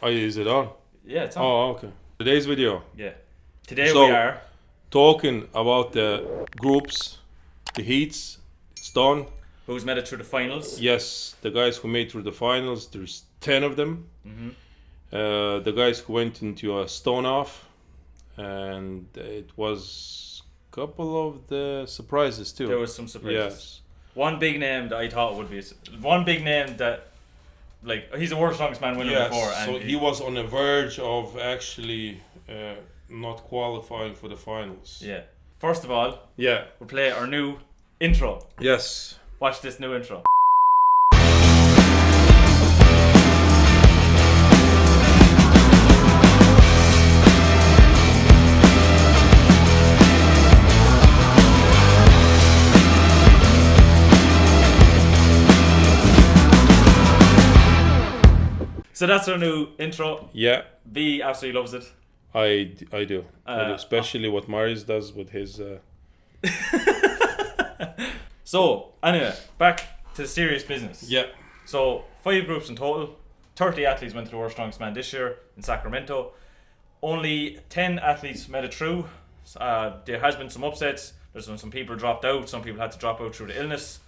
Oh, is it on? Yeah, it's on. Oh, okay. Today's video. Yeah. Today we are talking about the groups, the heats. It's done. who's made it through the finals. Yes, the guys who made through the finals. There's 10 of them. The guys who went into a stone off, and it was a couple of the surprises too. There was some surprises. Yes. One big name that I thought would be one big name that, like, he's the world's strongest man winner before, and so he was on the verge of actually not qualifying for the finals. Yeah. First of all, Yeah. we'll play our new intro. Yes. Watch this new intro. So that's our new intro. Yeah. B absolutely loves it. I do. Especially what Marius does with his. So, anyway, back to the serious business. Yeah. So, 5 groups in total. 30 athletes went to the World's Strongest Man this year in Sacramento. Only 10 athletes made it through. There has been some upsets. There's been some people dropped out. Some people had to drop out through the illness.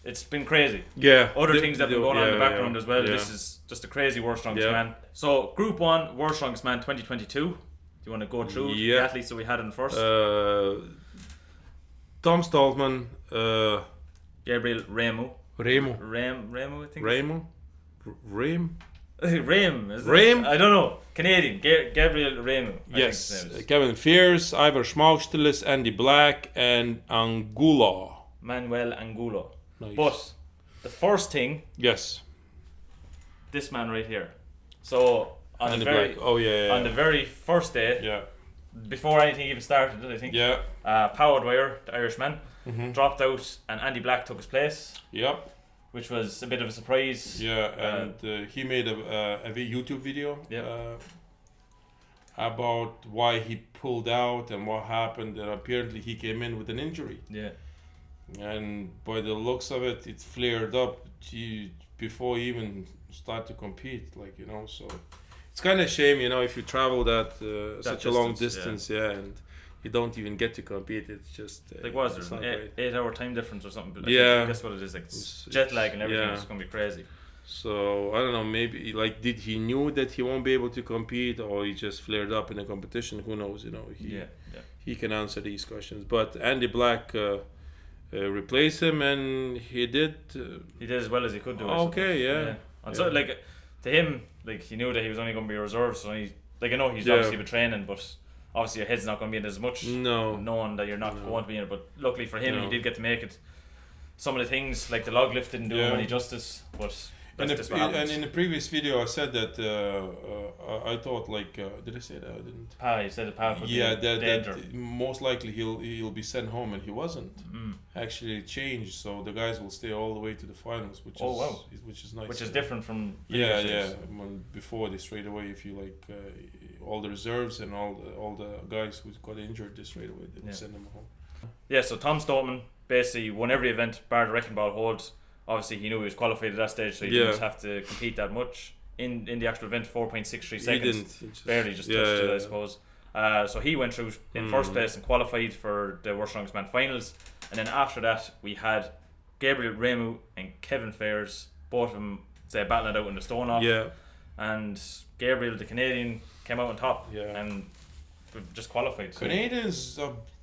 It's been crazy. Yeah. Other things that have been going on in the background as well. Yeah. This is just a crazy World's Strongest Man. So, Group 1, World's Strongest Man 2022. Do you want to go through the athletes that we had in the first? Tom Stoltman. Gabriel Remu. Remo. I think. Remo. Rame, is it? Rame? I don't know. Canadian. Gabriel Remu. Yes. Kevin Fierce, Ivor Schmauchstelis, Andy Black, and Angulo. Manuel Angulo. Nice. But the first thing, Yes. this man right here. So on Andy the very Black. Oh yeah. on the very first day, Yeah. before anything even started, I think. Yeah. Power Dwyer, the Irishman, dropped out, and Andy Black took his place, Yep. which was a bit of a surprise. Yeah, and he made a YouTube video about why he pulled out and what happened. And apparently he came in with an injury. Yeah. And by the looks of it, it flared up before he even started to compete. So it's kind of a shame, if you travel that such a long distance, and you don't even get to compete. It's just was there an 8-hour time difference or something? But yeah, that's what it is. Like it's jet lag and everything. It's gonna be crazy. So I don't know. Maybe did he knew that he won't be able to compete, or he just flared up in the competition? Who knows? He can answer these questions. But Andy Black replaced him, and he did. He did as well as he could do. Okay, yeah. And so, to him, he knew that he was only going to be a reserve. So I know he's obviously been training, but obviously your head's not going to be in as much. No. Knowing that you're not going to be in it, but luckily for him, he did get to make it. Some of the things like the log lift didn't do him any justice, but. And in the previous video, I said that I thought did I say that? I didn't. You said that that most likely he'll be sent home, and he wasn't. Actually changed, so the guys will stay all the way to the finals, which is nice. Which is different from before they straight away, if you all the reserves and all the guys who got injured, they straight away they send them home. Yeah, so Tom Stoltman basically won every event bar the wrecking ball holds. Obviously, he knew he was qualified at that stage, so he didn't have to compete that much. In the actual event, 4.63 seconds. He didn't. Barely just touched it, I suppose. So he went through in first place and qualified for the World's Strongest Man finals. And then after that, we had Gabriel Remu and Kevin Fairs, both of them battling it out in the stone off. Yeah. And Gabriel, the Canadian, came out on top and just qualified. So. Canadians...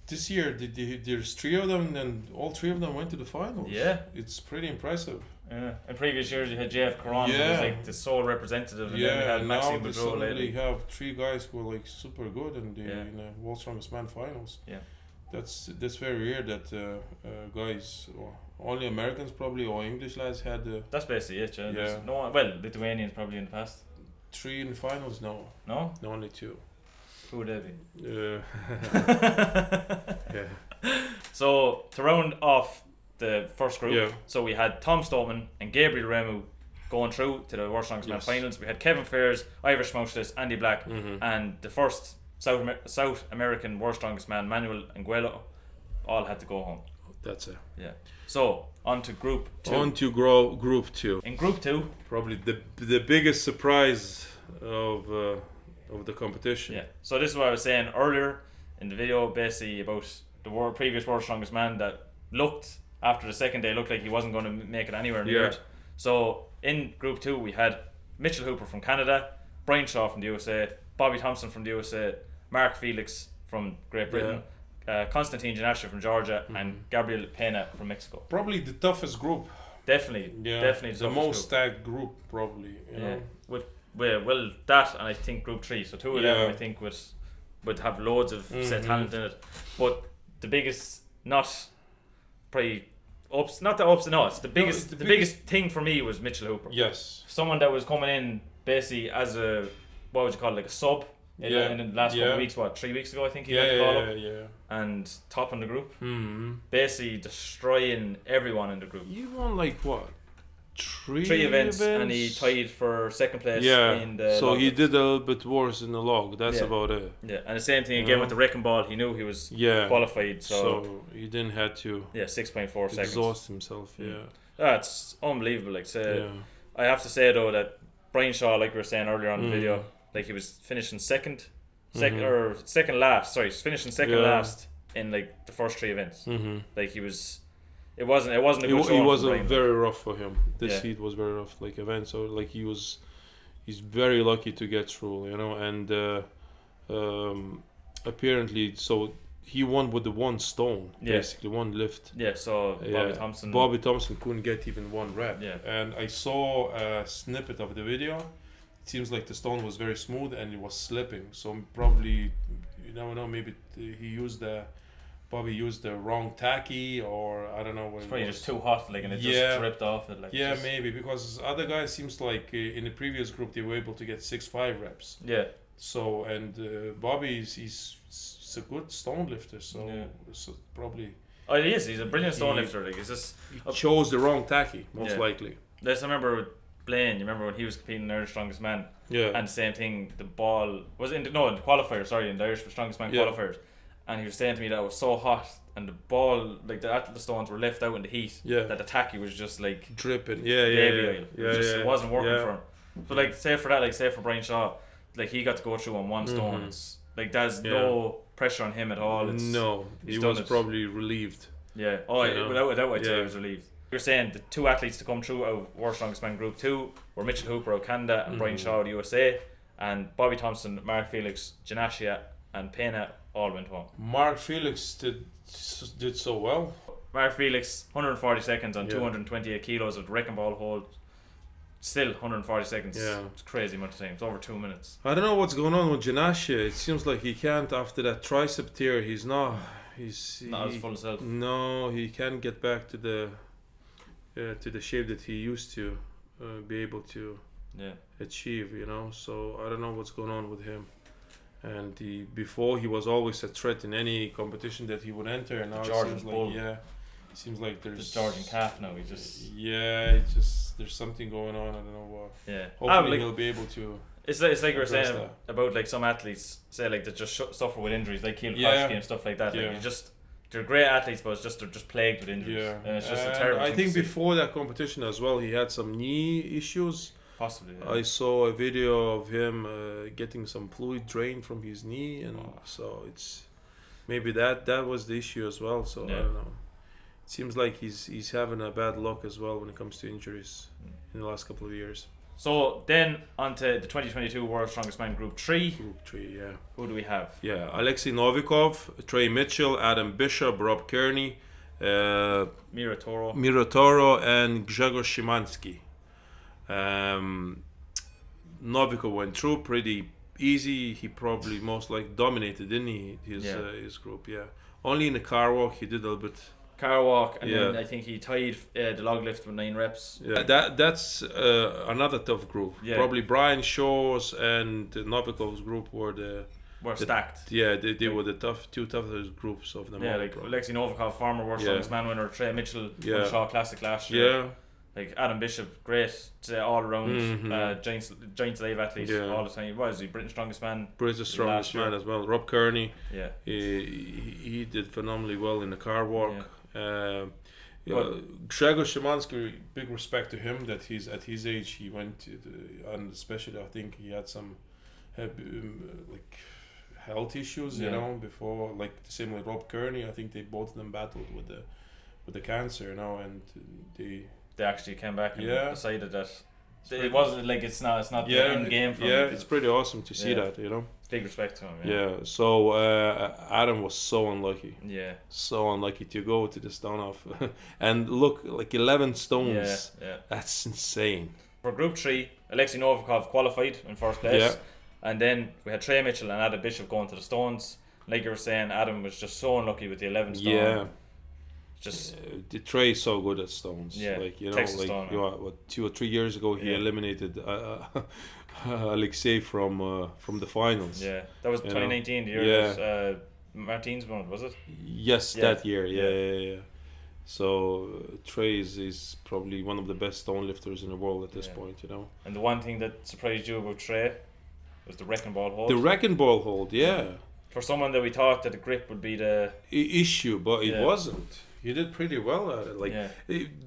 this year, there's 3 of them, and all 3 of them went to the finals. Yeah. It's pretty impressive. Yeah. In previous years, you had JF Caron, who was the sole representative, and then we had Maxime Boudreau. Now they suddenly have 3 guys who are super good in the World's Strongest Man finals. Yeah. That's very rare that guys, only Americans probably, or English lads had. That's basically it, yeah. No one, Lithuanians probably in the past. 3 in the finals, no. No? No, only 2. Who would they be? Yeah. So to round off the first group, so we had Tom Stoltman and Gabriel Remu going through to the World's Strongest Man finals. We had Kevin Fairs, Ivor Schmauchstelis, Andy Black, and the first South American World's Strongest Man, Manuel Angulo, all had to go home. That's it. Yeah. So on to group 2. On to group 2. In group 2, probably the biggest surprise of the competition. Yeah. So this is what I was saying earlier in the video, basically about the previous world's strongest man that looked after the second day looked like he wasn't going to make it anywhere near it. So in Group 2 we had Mitchell Hooper from Canada, Brian Shaw from the USA, Bobby Thompson from the USA, Mark Felix from Great Britain, Konstantin Janashev from Georgia, and Gabriel Pena from Mexico. Probably the toughest group. Definitely. The most stacked group, probably. You know? Well, that and I think Group 3. So two of them I think would have loads of set talent in it. But the biggest, not the biggest thing for me was Mitchell Hooper. Yes. Someone that was coming in basically as a, what would you call it, like a sub in the last couple of weeks, 3 weeks ago I think he got the call up. And top in the group. Basically destroying everyone in the group. You won like what? Three events and he tied for second place in the so log he lift. did a little bit worse in the log. That's about it. Yeah, and the same thing again with the wrecking ball. He knew he was qualified, so he didn't have to 6.4 seconds. Exhaust himself. That's unbelievable. Like, I have to say though that Brian Shaw, like we were saying earlier on the video, like he was finishing second last in like the first 3 events. Like he was. It wasn't a good showing. It was very rough for him. This heat was very rough, like event. So like he's very lucky to get through, you know. And apparently, so he won with the one stone, basically one lift. Yeah. So Bobby Thompson couldn't get even one rep. Yeah. And I saw a snippet of the video. It seems like the stone was very smooth and it was slipping. So probably, you never know. Maybe Bobby used the wrong tacky, or I don't know what it's probably just too hot, like, and it just dripped off it. Like, maybe because other guys seems like in the previous group they were able to get 6-5 reps. Yeah. So and Bobby he's a good stone lifter. So probably. Oh, he is. He's a brilliant stone lifter. Like, it's just he chose the wrong tacky most likely. I remember with Blaine. You remember when he was competing in the Irish Strongest Man? Yeah. And the same thing. The ball was in the qualifiers. Sorry, in the Irish Strongest Man qualifiers. And he was saying to me that it was so hot and the ball, like the stones were left out in the heat, that the tacky was just like dripping. It wasn't working for him. So like, say for Brian Shaw, like he got to go through on one stone. It's like there's no pressure on him at all. He was probably relieved. Yeah. Without I'd say he was relieved. You're saying the 2 athletes to come through out of World Strongest Man Group 2 were Mitchell Hooper of Canada and Brian Shaw of the USA, and Bobby Thompson, Mark Felix, Janashia, and Pena all went home. Mark Felix did so well. Mark Felix, 140 seconds on 228 kilos of wrecking ball hold. Still 140 seconds. Yeah. It's crazy amount of time. It's over 2 minutes. I don't know what's going on with Janashia. It seems like he can't, after that tricep tear, he's not his full self. No, he can't get back to the shape that he used to be able to achieve, you know. So I don't know what's going on with him. And before he was always a threat in any competition that he would enter, and now it seems like there's just Georgian calf now. He just there's something going on. I don't know what. Yeah, hopefully he'll be able to. It's like you were saying about like some athletes say like that just suffer with injuries, like Keelan Koski and stuff like that. Like they're great athletes, but they're just plagued with injuries. Yeah, and it's just a terrible. I think before that competition as well, he had some knee issues. Possibly. Yeah. I saw a video of him getting some fluid drained from his knee, and so it's maybe that was the issue as well. So I don't know. It seems like he's having a bad luck as well when it comes to injuries in the last couple of years. So then on to the 2022 World Strongest Man Group 3. Group 3, yeah. Who do we have? Yeah, Alexei Novikov, Trey Mitchell, Adam Bishop, Rob Kearney, Mira Toro, and Grzegorz Szymanski. Novikov went through pretty easy. He probably most likely dominated, didn't he? His group, Only in the car walk he did a little bit. Car walk, and then I think he tied the log lift with 9 reps. Yeah, that's another tough group. Yeah. Probably Brian Shaw's and Novikov's group were stacked. Yeah, they were the two toughest groups of them all. Yeah, like Alexei Novikov, former World Strongest Man winner, Trey Mitchell, won the Shaw Classic last year. Yeah. Like Adam Bishop, great all around giant slave athlete all the time. What is he? Britain's Strongest Man. Britain's Strongest Man as well. Rob Kearney. Yeah. He did phenomenally well in the car walk. Grzegorz Szymanski, big respect to him that he's at his age he went to and especially I think he had some like health issues, you know, before, like the same with Rob Kearney. I think they both of them battled with the cancer, you know, and they actually came back and decided that it wasn't like it's not the end game for him. It's pretty awesome to see that, you know. Big respect to him. Yeah. So Adam was so unlucky. Yeah. So unlucky to go to the stone off, and look, like 11 stones. Yeah. That's insane. For Group 3, Alexei Novikov qualified in first place. Yeah. And then we had Trey Mitchell and Adam Bishop going to the stones. Like you were saying, Adam was just so unlucky with the 11th stone. Yeah. Just the Trey is so good at stones. Yeah. Like, you know, Texas like stone, what 2 or 3 years ago he eliminated Alexei from the finals. Yeah. That was 2019. The year Martins won, was it? Yes, that year. Yeah. So Trey is probably one of the best stone lifters in the world at this point, you know. And the one thing that surprised you about Trey was the wrecking ball hold. The wrecking ball hold, For someone that we thought that the grip would be the issue, but it wasn't. He did pretty well at it. Like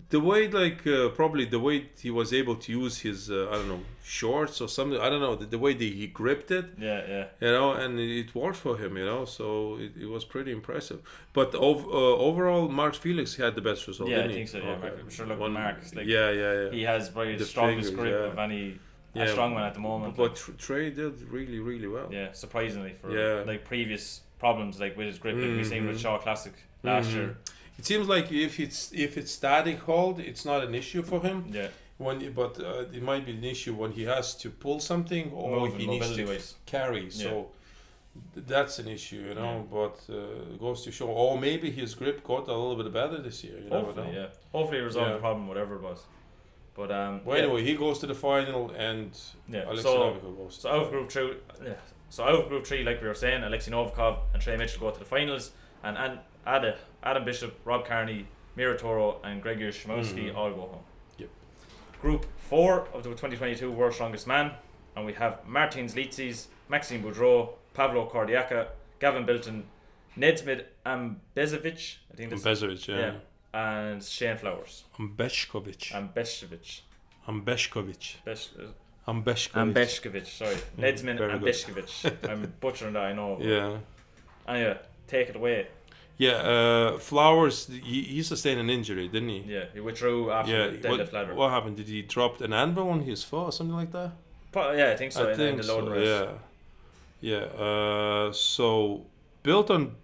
the way, like probably the way he was able to use his I don't know, shorts or something. I don't know, the way that he gripped it. Yeah. You know, and it worked for him. You know, so it was pretty impressive. But overall, Mark Felix had the best result. Yeah, I think so. Yeah, I'm sure. Look, Mark. Like, He has probably the strongest grip of any strongman at the moment. But Trey did really, really well. Yeah, surprisingly for like previous problems like with his grip, like we seen with Shaw Classic last year. It seems like if it's static hold, it's not an issue for him. Yeah. But it might be an issue when he has to pull something or he needs to carry. So that's an issue, you know. But it goes to show. Or maybe his grip got a little bit better this year. You never know. Hopefully, it resolved the problem, whatever it was. But well, anyway, he goes to the final, and Alexei Novikov goes. So out of Group 3, out of Group 3, like we were saying, Alexei Novikov and Trey Mitchell go to the finals, and Adam Bishop, Rob Kearney, Mira Toro, and Grzegorz Szymanski all go home. Yep. Group 4 of the 2022 World's Strongest Man, and we have Martins Litzis, Maxime Boudreau, Pavlo Kordiaka, Gavin Bilton, Nedzmid Ambezovic, I think that's and Shane Flowers. Ambeshkovic, sorry. Nedzmin Ambeshkovic. I'm butchering that, I know. Anyway, take it away. Flowers, he sustained an injury, didn't he? Yeah, he withdrew after the deadlift ladder. What happened? Did he drop an anvil on his foot or something like that? I think so. In the load race. So Bilton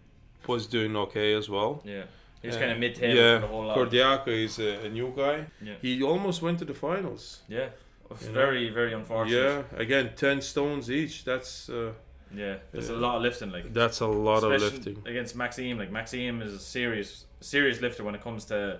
was doing okay as well. Yeah. He was kind of mid-table for the whole lot. Kordiaka is a new guy. Yeah. He almost went to the finals. Yeah. It was very, very unfortunate. Yeah. Again, 10 stones each. That's... there's a lot of lifting. Like that's a lot of lifting. Against Maxime. Like Maxime is a serious lifter when it comes to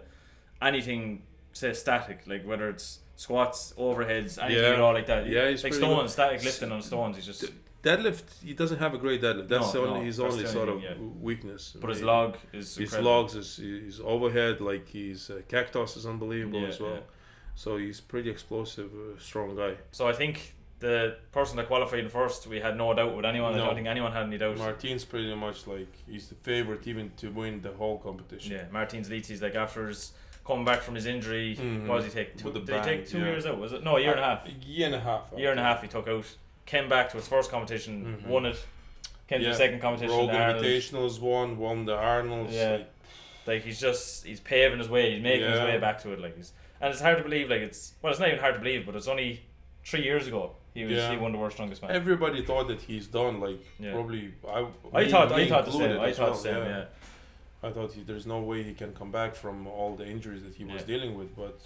anything, say, static. Like whether it's squats, overheads, anything at all like that. Yeah, he's like stones, static lifting on stones. He's just... Deadlift, he doesn't have a great deadlift. That's his only sort of weakness. But his log is his logs, his overhead, like his cactus is unbelievable as well. Yeah. So he's pretty explosive, strong guy. So I think the person that qualified in first, we had no doubt with anyone. I don't think anyone had any doubt. Martins pretty much like he's the favorite even to win the whole competition. Yeah, Martins Litzis, like after his coming back from his injury, what did he take? Did he take 2 years out? Was it? No, a year and a half. Year and a half he took out. Came back to his first competition, won it. Came to the second competition. Rogue Invitationals won the Arnolds. Yeah, like he's paving his way. He's making his way back to it. Like and it's hard to believe. Like it's not even hard to believe, but it's only 3 years ago he won the World's Strongest Man. Everybody thought that he's done. Like probably I thought the same. I thought the same. I thought there's no way he can come back from all the injuries that he was dealing with, but.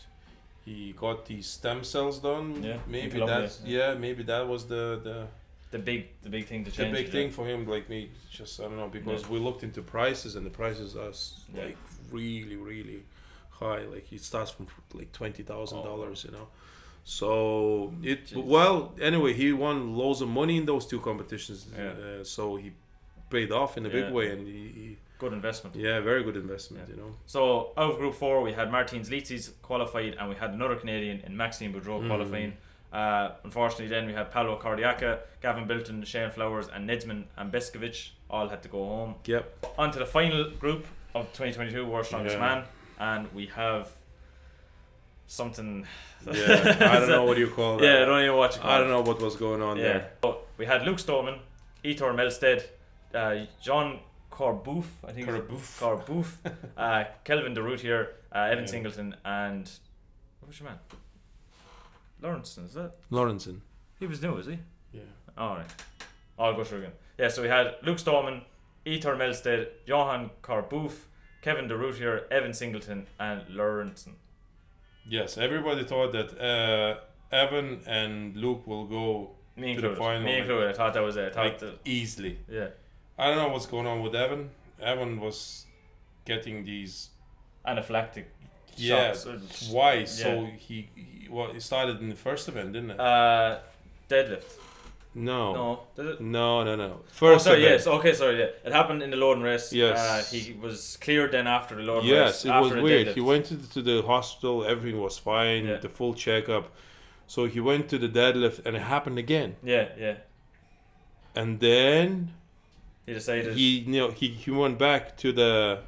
He got these stem cells done. Yeah, maybe that was the big thing to change. The big thing for him, like me, just I don't know, because we looked into prices and the prices are like really, really high. Like it starts from like $20,000, you know. So anyway, he won loads of money in those 2 competitions. So he paid off in a big way, and he good investment. Yeah, very good investment, you know. So out of Group 4, we had Martins Litzis qualified, and we had another Canadian in Maxime Boudreau qualifying. Unfortunately, then we had Pavlo Kordiaka, Gavin Bilton, Shane Flowers, and Nedzmin Ambeskovic all had to go home. Yep. On to the final group of 2022 World's Strongest Man, and we have something. Yeah, I don't know what you call that. Yeah, I don't even know what you call it. I don't know what was going on there. So we had Luke Stoneman, Ettore Melstead, Jean Corbouf, I think Corbouf, Kelvin DeRoutier, Evan Singleton, and what's your man? Lawrenson, is that? Lawrenson. He was new, is he? Yeah. Alright. I'll go through again. Yeah, so we had Luke Stoneman, Ettore Melstead, Johan Corbouf, Kevin DeRoutier, Evan Singleton, and Lawrenson. Yes, everybody thought that Evan and Luke will go to the final. Me included. I thought that was it. Easily. Yeah. I don't know what's going on with Evan. Evan was getting these anaphylactic shots twice. Yeah. So he started in the first event, didn't it? Deadlift. No. Did it? No. First event. Yes. Okay, sorry. Yeah. It happened in the loading race. Yes. He was cleared then after the loading race. Yes, it was weird. Deadlift. He went to the hospital. Everything was fine. Yeah. The full checkup. So he went to the deadlift, and it happened again. Yeah. And then he decided he went back to the.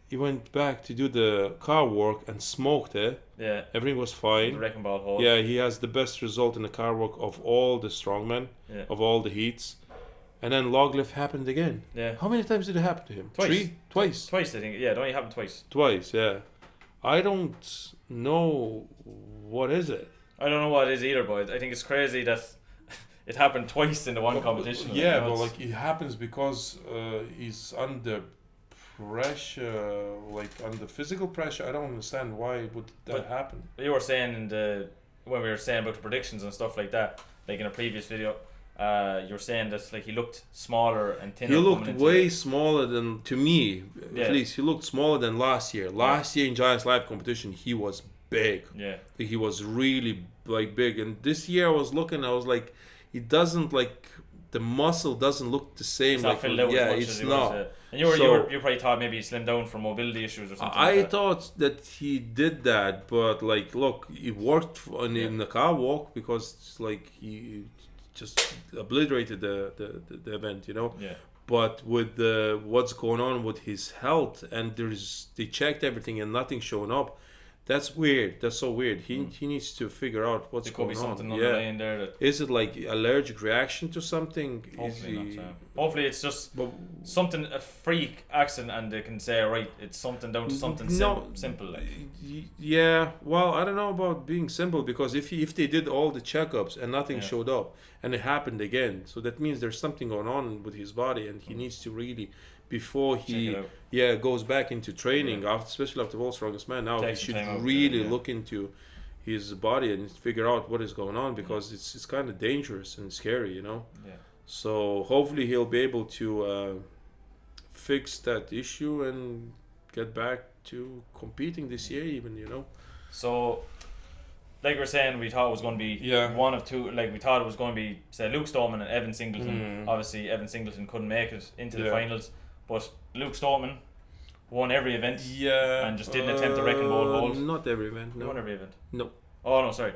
He went back to do the car work and smoked it. Yeah. Everything was fine. The wrecking ball hold. Yeah, he has the best result in the car work of all the strongmen, of all the heats. And then log lift happened again. Yeah. How many times did it happen to him? Twice. Twice, I think. Yeah, it only happened twice. Twice, yeah. I don't know what is it. I don't know what it is either, boys. I think it's crazy that it happened twice in the one competition. Yeah, but like it happens because he's under pressure, like under physical pressure. I don't understand why would that happen. You were saying when we were saying about the predictions and stuff like that, like in a previous video, you were saying that like he looked smaller and thinner. He looked way smaller than, to me, at least he looked smaller than last year. Last year in Giants Live competition, he was big. Yeah, like, he was really like big, and this year I was like, he doesn't like. The muscle doesn't look the same. It's not filled out as much it's as he not. Was, and you probably thought maybe he slimmed down for mobility issues or something. I thought that he did that, but like, look, it worked in the car walk because it's like he just obliterated the event, you know. Yeah. But with what's going on with his health, and they checked everything and nothing showing up. That's weird. That's so weird. He needs to figure out what's going on. There could be something underlying there. That is it like allergic reaction to something? Hopefully not. Hopefully it's just something, a freak accident, and they can say, right, it's something down to something simple. Like. Yeah. Well, I don't know about being simple, because if they did all the checkups and nothing showed up and it happened again, so that means there's something going on with his body, and he needs to really. Before he goes back into training, especially after World's Strongest Man, now he should really look into his body and figure out what is going on, because it's kind of dangerous and scary, you know. Yeah. So hopefully he'll be able to fix that issue and get back to competing this year, even, you know. So, like we were saying, we thought it was going to be one of two. Like we thought it was going to be, say, Luke Stoneman and Evan Singleton. Obviously, Evan Singleton couldn't make it into the finals. But Luke Stoneman won every event and just didn't attempt the wrecking ball hold. Not every event, no. He won every event? No. Oh, no, sorry.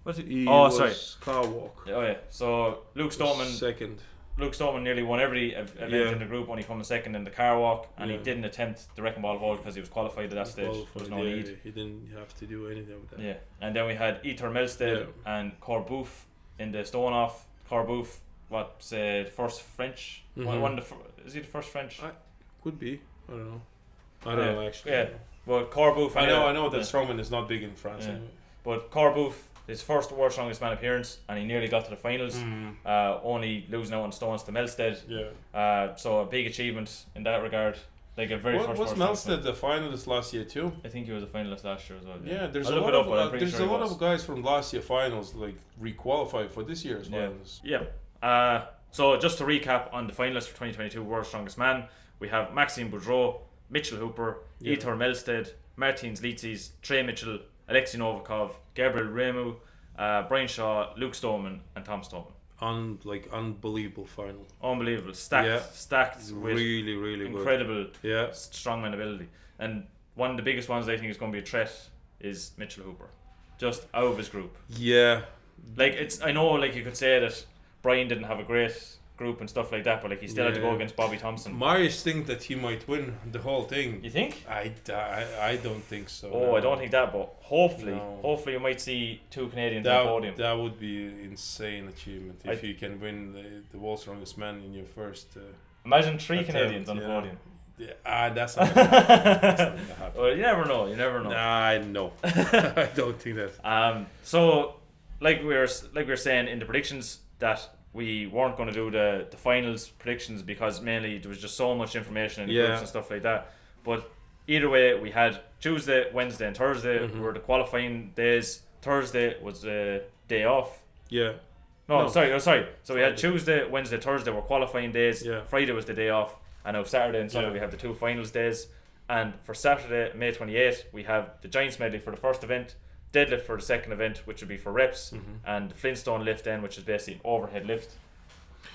Was it? Sorry. Car walk. Oh, yeah. So, Luke Stoneman... Second. Luke Stoneman nearly won every event in the group, only coming second in the car walk, and he didn't attempt the wrecking ball hold because he was qualified at that stage. There was no need. He didn't have to do anything with that. Yeah. And then we had Ettore Melstead and Corbouf in the stone off. Corbouf, first French? Is he the first French? Could be. I don't know. I don't know, actually. Yeah. Well, Corbouf... I know that strongman is not big in France anyway. But Corbouf, his first World's Strongest Man appearance, and he nearly got to the finals, only losing out on stones to Melstead. Yeah. So a big achievement in that regard. Like a very first. Was Melstead the finalist last year too? I think he was a finalist last year as well. Yeah, there's a lot of guys from last year finals like re-qualified for this year's finals. Yeah. So just to recap on the finalists for 2022 World's Strongest Man, we have Maxime Boudreau, Mitchell Hooper, Ettore Melstead, Martin Zlitzis, Trey Mitchell, Alexei Novikov, Gabriel Remu, Brian Shaw, Luke Stoneman, and Tom Stoneman. Unbelievable final. Unbelievable. Stacked with really incredible strongman ability. And one of the biggest ones I think is going to be a threat is Mitchell Hooper. Just out of his group. Yeah. Like I know like you could say that Brian didn't have a great group and stuff like that, but like he still had to go against Bobby Thompson. Marius think that he might win the whole thing. You think? I don't think so. Oh, no. I don't think that, but hopefully you might see 2 Canadians on the podium. That would be an insane achievement if you can win the world's strongest man in your first. Imagine 3 Canadians on the podium. Yeah, that's not gonna happen. Well, you never know. Nah, no. I don't think that. So like we were saying in the predictions that we weren't going to do the finals predictions because mainly there was just so much information in the groups and stuff like that. But either way, we had Tuesday, Wednesday, and Thursday were the qualifying days. Thursday was the day off. Yeah. No. Sorry. So we had Tuesday, Wednesday, Thursday were qualifying days. Yeah. Friday was the day off. And now Saturday and Sunday we have the 2 finals days. And for Saturday, May 28th, we have the Giants Medley for the first event, Deadlift for the second event, which would be for reps, and the Flintstone Lift then, which is basically an overhead lift.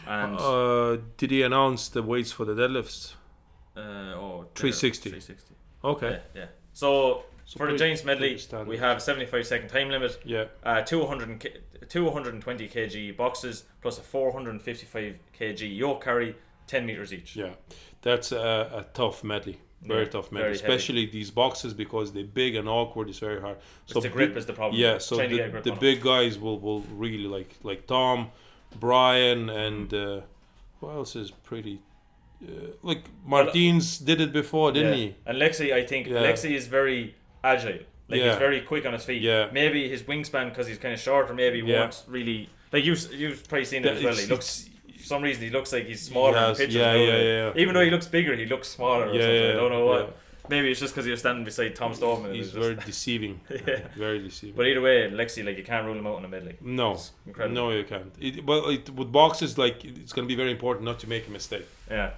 And did he announce the weights for the deadlifts? 360. 360. Okay. Yeah. So for the Giants Medley, we have 75-second time limit. Yeah. 220 kg boxes plus a 455 kg yoke carry, 10 meters each. Yeah, that's a tough medley. Very tough medley, especially these boxes because they're big and awkward. It's very hard. So the grip is the problem. Yeah, so the big guys will really like Tom, Brian, and who else is pretty. Like Martins did it before, didn't he? And Lexi, I think Lexi is very agile. Like he's very quick on his feet. Yeah. Maybe his wingspan because he's kind of shorter. Maybe won't really like you've probably seen it as well. He looks. For some reason he looks like he's smaller in pictures. Yeah. Even though he looks bigger, he looks smaller or something. I don't know what. Maybe it's just because he was standing beside Tom Stallman. He's very deceiving. Very deceiving. But either way, Lexi, like you can't rule him out in a medley. No, you can't. With boxes, like it's going to be very important not to make a mistake. Yeah.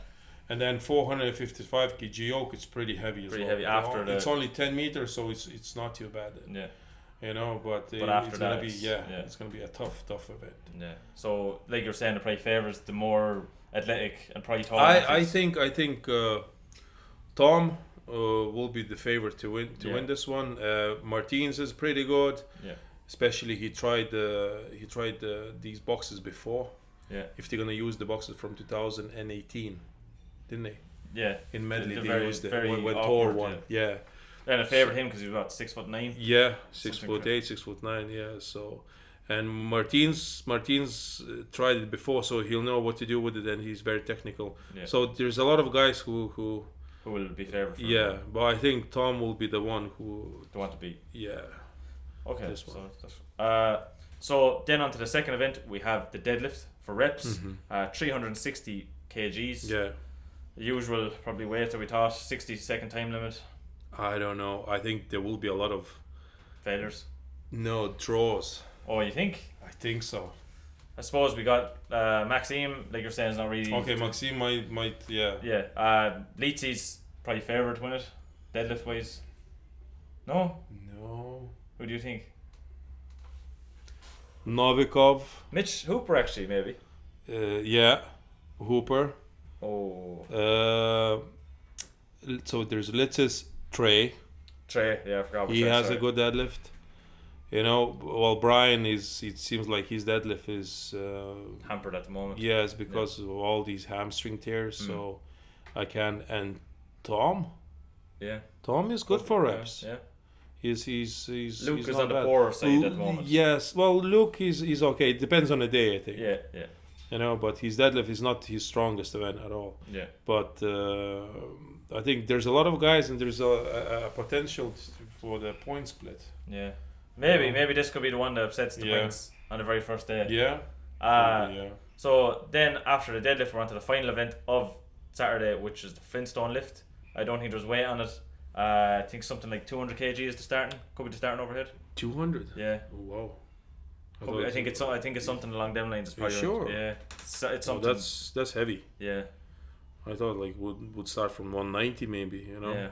And then 455 kg yoke, it's pretty heavy as well. Heavy after it's only 10 meters, so it's not too bad. Yeah. You know, but after it's that, gonna be it's gonna be a tough event. Yeah. So like you're saying, the probably favours the more athletic and probably tall. I think Tom will be the favorite to win this one. Martins is pretty good. Yeah. Especially he tried these boxes before. Yeah. If they're gonna use the boxes from 2018, didn't they? Yeah. In Medley they used it when Thor won. Yeah. And I favoured him because he was about 6'9". Yeah, 6'8", 6'9". Yeah, so, and Martins tried it before, so he'll know what to do with it, and he's very technical. Yeah. So there's a lot of guys who will be favoured. Yeah, but I think Tom will be the one who the one to beat. Yeah. Okay. So then on to the second event, we have the deadlift for reps, 360 kgs. Yeah. The usual probably weight that we thought, 60-second time limit. I don't know. I think there will be a lot of failures. No, draws. Oh, you think? I think so. I suppose we got Maxime, like you're saying, is not really. Okay, Maxime might yeah. Yeah. Leetsy's probably favourite to win it, deadlift wise. No. Who do you think? Novikov. Mitch Hooper, actually, maybe. Yeah, Hooper. Oh. So there's Litz's Trey, yeah, I forgot. He has a good deadlift. You know, well, Brian it seems like his deadlift is hampered at the moment. Yes, because of all these hamstring tears. So I can. And Tom. Yeah. Tom is good for reps. Yeah. Luke is not on the bad. poorer side at the moment. Yes, well, Luke is okay. It depends on the day, I think. Yeah. You know, but his deadlift is not his strongest event at all. Yeah. But I think there's a lot of guys, and there's a potential for the point split. Yeah. Maybe this could be the one that upsets the points on the very first day. Yeah. So then after the deadlift, we're on to the final event of Saturday, which is the Flintstone Lift. I don't think there's weight on it. I think something like 200 kg is the starting. Could be the starting overhead. 200. Yeah. Oh, wow. I think it's something along them lines. It's probably sure. Yeah. It's something. That's heavy. Yeah. I thought like would start from 190 maybe. You know. Yeah.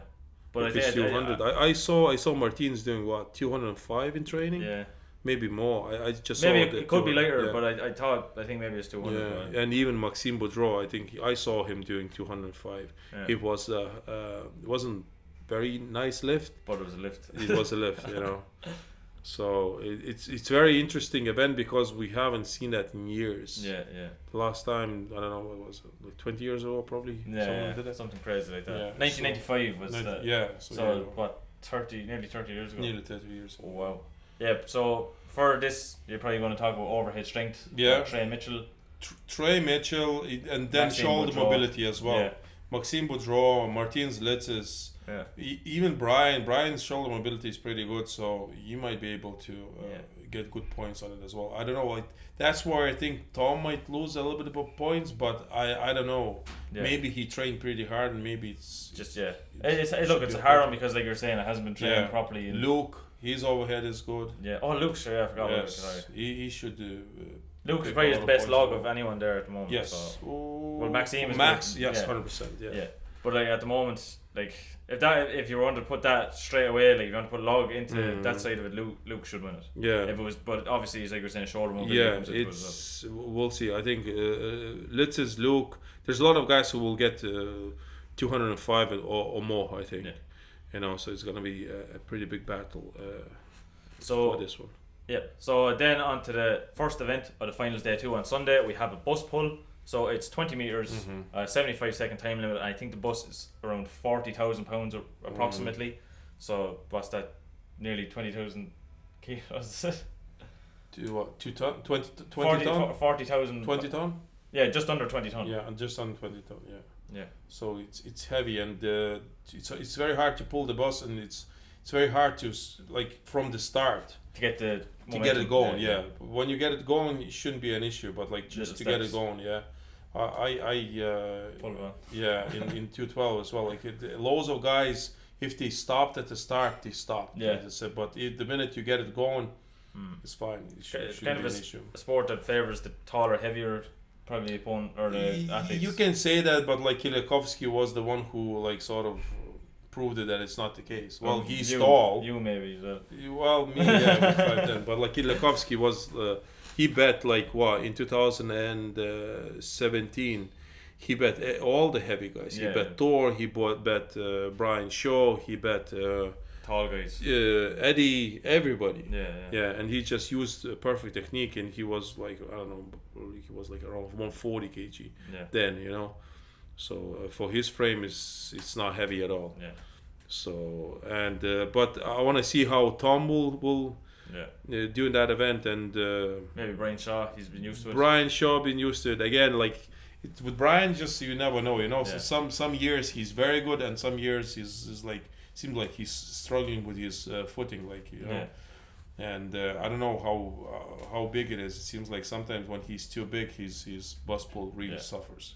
But I think 200. I saw Martins doing what 205 in training. Yeah. Maybe more. I just maybe saw it could be lighter, yeah. but I think maybe it's 200. Yeah, and even Maxime Boudreau, I think I saw him doing 205. Yeah. It was wasn't very nice lift, but it was a lift. It was a lift, you know. So it's very interesting event because we haven't seen that in years. Yeah. The last time, I don't know, what was it, like 20 years ago probably? Yeah, did it? Something crazy like that. Yeah, 1995 was the... Yeah. So what, nearly 30 years ago? Nearly 30 years ago. Oh, wow. Yeah, so for this, you're probably going to talk about overhead strength. Yeah. Trey Mitchell. Trey Mitchell, and then Maxime shoulder Boudreau. mobility as well. Yeah. Maxime Boudreau, Martins Litzes. Yeah. Even Brian's shoulder mobility is pretty good, so you might be able to get good points on it as well. I don't know, that's where I think Tom might lose a little bit of points, but I don't know. Yeah. Maybe he trained pretty hard, and maybe it's just it's a hard one because, like you're saying, it hasn't been trained properly. Luke, his overhead is good. Yeah. Oh, Luke, sure, I forgot about it. He should do. Luke is probably the best log of anyone there at the moment. Yes. So. Well, Maxime is Max. good. Yes, 100%. Yeah. But like at the moment, like if you want to put that straight away, like you want to put log into that side of it, Luke should win it. Yeah. If it was, but obviously, it's like you're saying, shoulder mobility. Yeah, we'll see. I think Litz's Luke. There's a lot of guys who will get 205 or more. I think. Yeah. So it's gonna be a pretty big battle. For this one. Yeah. So then on to the first event of the finals day 2 on Sunday. We have a bus pull. So it's 20 meters, 75-second time limit, and I think the bus is around 40,000 pounds approximately. So what's that? Nearly 20,000 kilos. What? 2 ton? 20 ton? 40,000. 20 ton? Yeah, just under 20 ton. Yeah, and just under 20 ton. Yeah. So it's heavy, and it's very hard to pull the bus, and it's very hard to from the start to get it going. Yeah. When you get it going, it shouldn't be an issue, but just to get it going. Yeah. In 212 as well. Like loads of guys, if they stopped at the start, they stopped. Yeah. But the minute you get it going, it's fine. It's kind of a sport that favors the taller, heavier, probably opponent or the athletes. You can say that, but like Kiliakovsky was the one who sort of proved it that it's not the case. Well, he's tall. You maybe. Well, me, yeah, 5'10". But like Kiliakovsky was, he bet in 2017, he bet all the heavy guys. He bet Thor. He bet Brian Shaw. He bet tall guys. Eddie. Everybody. Yeah. And he just used perfect technique, and he was he was around 140 kg. Yeah. Then So for his frame, it's not heavy at all. Yeah. So but I want to see how Tom will do in that event, and maybe Brian Shaw. He's been used to it. Brian Shaw been used to it again. With Brian, just you never know. So some years he's very good, and some years he's seems like he's struggling with his footing. And I don't know how big it is. It seems like sometimes when he's too big, his bus pull really suffers.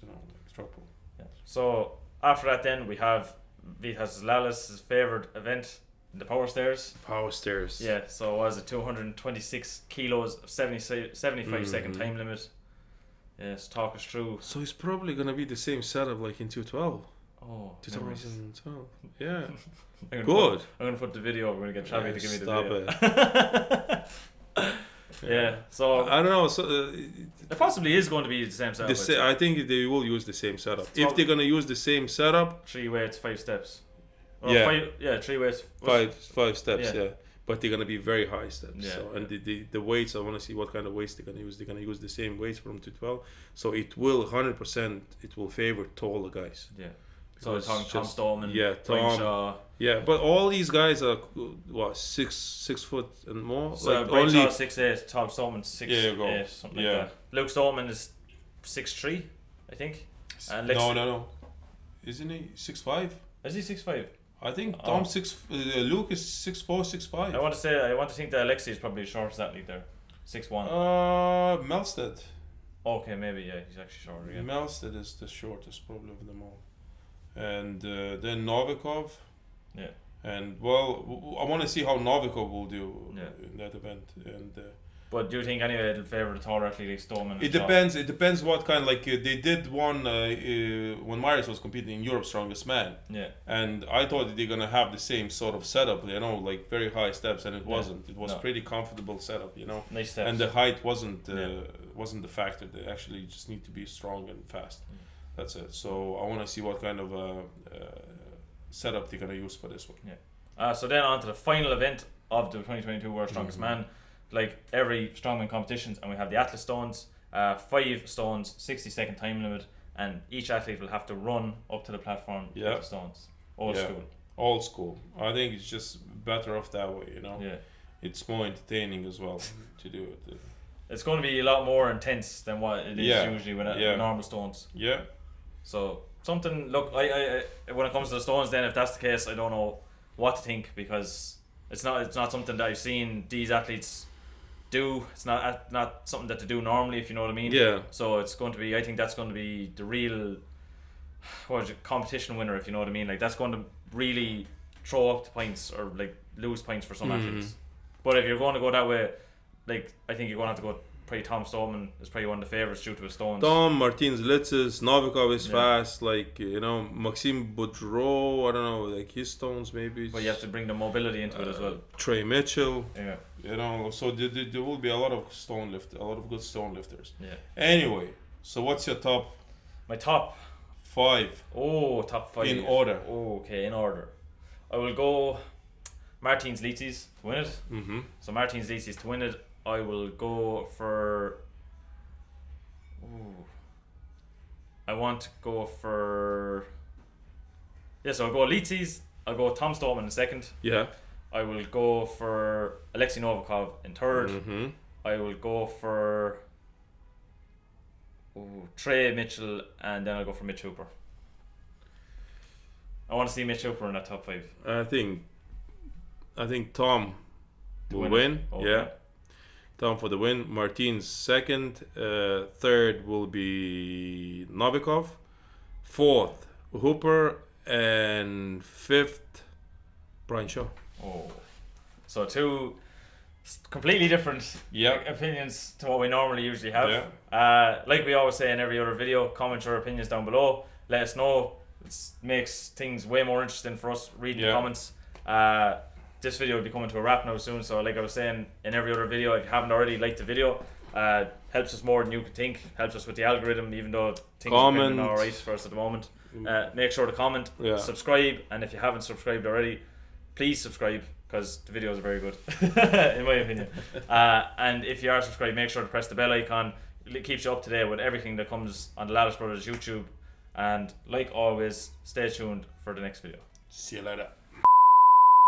Trouble. Yeah. So after that, then we have Vitas Lalas' favorite event, the power stairs. Power stairs. Yeah. So it was 226 kilos of 75-second time limit. Yes. Talk us through. So it's probably gonna be the same setup like in 212. Oh, 2012. Yeah. Good. I'm gonna put the video. We're gonna get Travi to give me the video. Stop it. Yeah, so I don't know. So it possibly is going to be the same setup. I think they will use the same setup. If they're gonna use the same setup, 3 weights, 5 steps. 3 weights. Five steps. Yeah. But they're gonna be very high steps. Yeah. So, and the weights, I want to see what kind of weights they're gonna use. They're gonna use the same weights from 212. So it will 100%. It will favor taller guys. Yeah. So Tom Stallman. Tom. Shaw. Yeah, but all these guys are 6 foot and more. So only Shaw 6'8", Tom Stallman 6'8", something like that. Luke Stallman is 6'3", I think. And no. Isn't he 6'5"? Is he 6'5"? I think Tom Luke is 6'4", 6'5". I want to think that Alexei is probably the shortest athlete there, 6'1". Melstead. Okay, maybe he's actually shorter. Yeah. Melstead is the shortest probably of them all, and then Novikov. Yeah. And I want to see how Novikov will do in that event. And but do you think anyway it'll favour the taller athlete like Stallman? It depends. It depends what kind. They did one when Marius was competing in Europe's Strongest Man. Yeah. And I thought they're gonna have the same sort of setup. Like very high steps, and it wasn't. It was pretty comfortable setup. Nice steps. And the height wasn't the factor. They actually just need to be strong and fast. That's it. So I want to see what kind of setup they're gonna use for this one. Yeah. So then on to the final event of the 2022 World Strongest Man, like every strongman competitions, and we have the Atlas stones, 5 stones, 60-second time limit, and each athlete will have to run up to the platform with the stones. Old school. I think it's just better off that way, you know. Yeah. It's more entertaining as well to do it. It's going to be a lot more intense than what it is usually with normal stones. Yeah. So something. Look, I when it comes to the stones, then if that's the case, I don't know what to think, because it's not something that I've seen these athletes do. It's not something that they do normally, if you know what I mean. Yeah. So it's going to be. I think that's going to be the real competition winner, if you know what I mean. Like that's going to really throw up the points or like lose points for some athletes. But if you're going to go that way, like I think you're going to have to go. Probably Tom Stoneman is probably one of the favourites due to his stones. Tom, Martins Litzes, Novikov is fast, like, you know, Maxime Boudreau, I don't know, like his stones maybe. But you have to bring the mobility into it as well. Trey Mitchell. Yeah. You know, so there will be a lot of a lot of good stone lifters. Yeah. Anyway, so what's your top? My top 5. Oh, top 5. In order. Oh, okay, in order. I will go Martins Litzes to win it. Mm-hmm. So Martins Litzes to win it. I will go for. I want to go for. Yes, I'll go Litzes. I'll go Tom Stoneman in second. Yeah. I will go for Alexei Novikov in third. Mm-hmm. I will go for Trey Mitchell, and then I'll go for Mitch Hooper. I want to see Mitch Hooper in that top 5. I think Tom will win. Okay. Yeah. Tom for the win. Martins second. Third will be Novikov. Fourth, Hooper. And fifth, Brian Shaw. Oh. So 2 completely different opinions to what we normally usually have. Yeah. Like we always say in every other video, comment your opinions down below. Let us know. It makes things way more interesting for us reading the comments. This video will be coming to a wrap now soon, so like I was saying in every other video, if you haven't already liked the video, helps us more than you could think, helps us with the algorithm, even though things are going alright for us at the moment. Make sure to comment, subscribe, and if you haven't subscribed already, please subscribe, because the videos are very good in my opinion. And if you are subscribed, make sure to press the bell icon. It keeps you up to date with everything that comes on the Lalas Brothers YouTube, and like always, stay tuned for the next video. See you later.